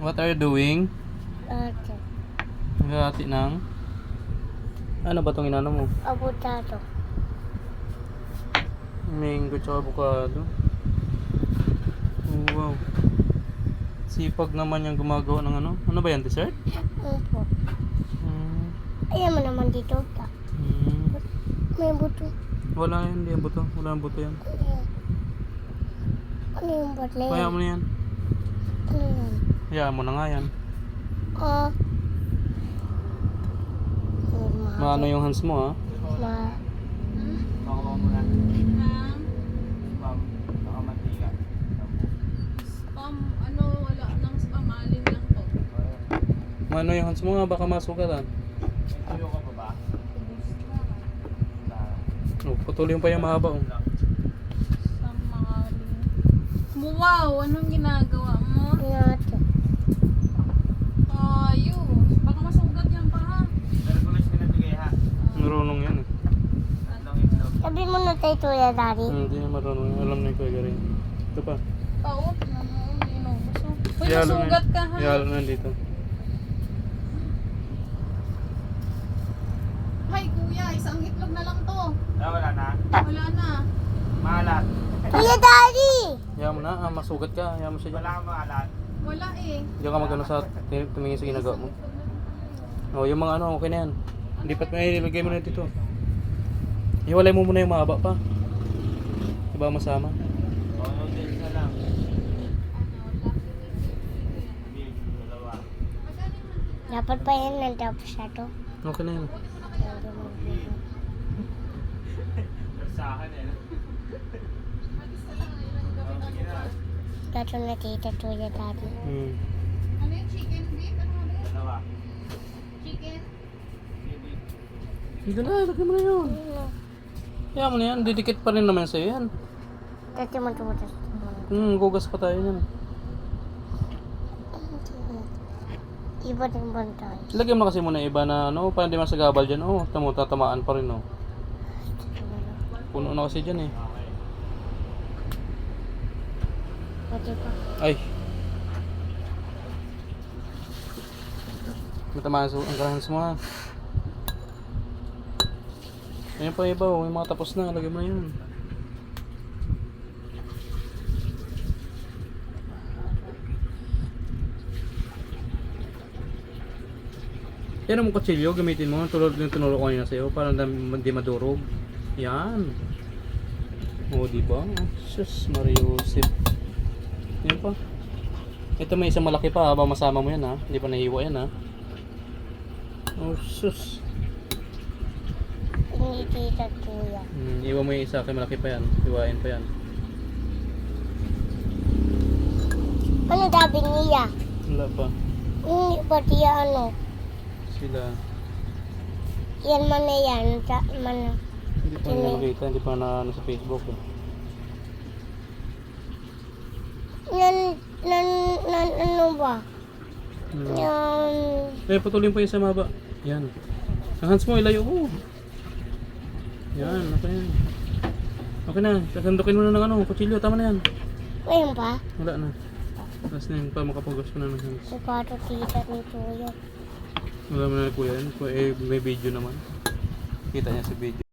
What are you doing? Okay. Naghahati ng... Ano ba itong inano mo? Avocado. Mango tsaka avocado. Oh, wow. Sipag naman yung gumagawa ng ano. Ano ba yan? Dessert? Opo. Hmm. Ayan mo naman dito. Hmm. May buto. Wala yan. Hindi yan buto. Wala ang buto yan. Ayan. Ano yung buto na Kaya yan? mo na yan. Ano yan? Hayaan mo na nga yan. Ah. Maano yung hands mo ha? Ma. Spam, ano, wala nang spam, alin lang to. Maano yung hands mo nga? Baka masugatan. Oh, patuloy pa yung mahaba oh. Spam, alin. Wow, anong ginagawa mo? Nato. Ayos, baka masugat yan pa ha. Marunong yan eh. Sabi mo na tayo tuya, Daddy. Hindi na marunong yan. Alam na yung kuya rin. Ito pa. Paot, ano, inuuso. Uy, Ihalo na masugat yan. ka ha. Ihalo na yan dito. Hay kuya, isang itlog na lang to. Wala na. Wala na. Maalat. Tuya, Daddy! Hayaan mo na. Masugat ka. Hayaan mo siya dyan. Wala kang maalat. Wala eh. Diyan ka magano sa tumingin sa ginagawa mo. Oh, yung mga ano, okay na yan. Hindi pa may ilagay mo na dito. Iwalay mo muna yung mahaba pa. Diba masama? Oo, din na lang. Dalawa. Dapat pa yan nandapos na to. Okay na yan. Sa akin eh. Dato na tita tuya, Daddy. Hmm. Ano yung chicken beef? Ano ba? Dalawa. Chicken? Hindi na, ilagay mo na yun. Hayaan mo na yan. Didikit pa rin naman sa'yo yan. Dati mo tumutas. Gugas pa tayo yan. Iba din bantay. Lagyan mo na kasi muna iba na ano, para hindi masagabal dyan. Oh, tatamaan pa rin oh. Puno na kasi dyan eh. Pwede pa. Ay. Matamaan ang hands mo ha. Ayan pa iba oh, yung mga tapos na, lagyan mo na yun. Yan ang kutsilyo, gamitin mo, tulad yung tinuro ko kanina sa'yo, para hindi madurog. Yan. O, diba? Sus, Mariusip. Yan pa. Ito may isang malaki pa, habang masama mo yan ha. Hindi pa nahiwa yan ha. Oh, sus. Hindi tita tuya. Iwan mo yung isa, kay malaki pa yan. Iwain pa yan. Ano dabi niya? Wala pa. Hindi pa tiya ano? Sila. Yan man na yan. Man. Hindi pa nakikita, hindi pa na ano sa Facebook eh. Ano ba? Yan. Patuloy pa yung sa maba. Yan. Ang hands mo, ilayo mo. Yan, okay na yan. Okay na, sasandukin mo na ng ano, kutsilyo, tama na yan. Ayun pa? Wala na. Tapos na yun pa, makapugas mo na ng hands. Iparo tita ni tuya. Wala mo na kuya yan, may video naman. Kita niya sa video.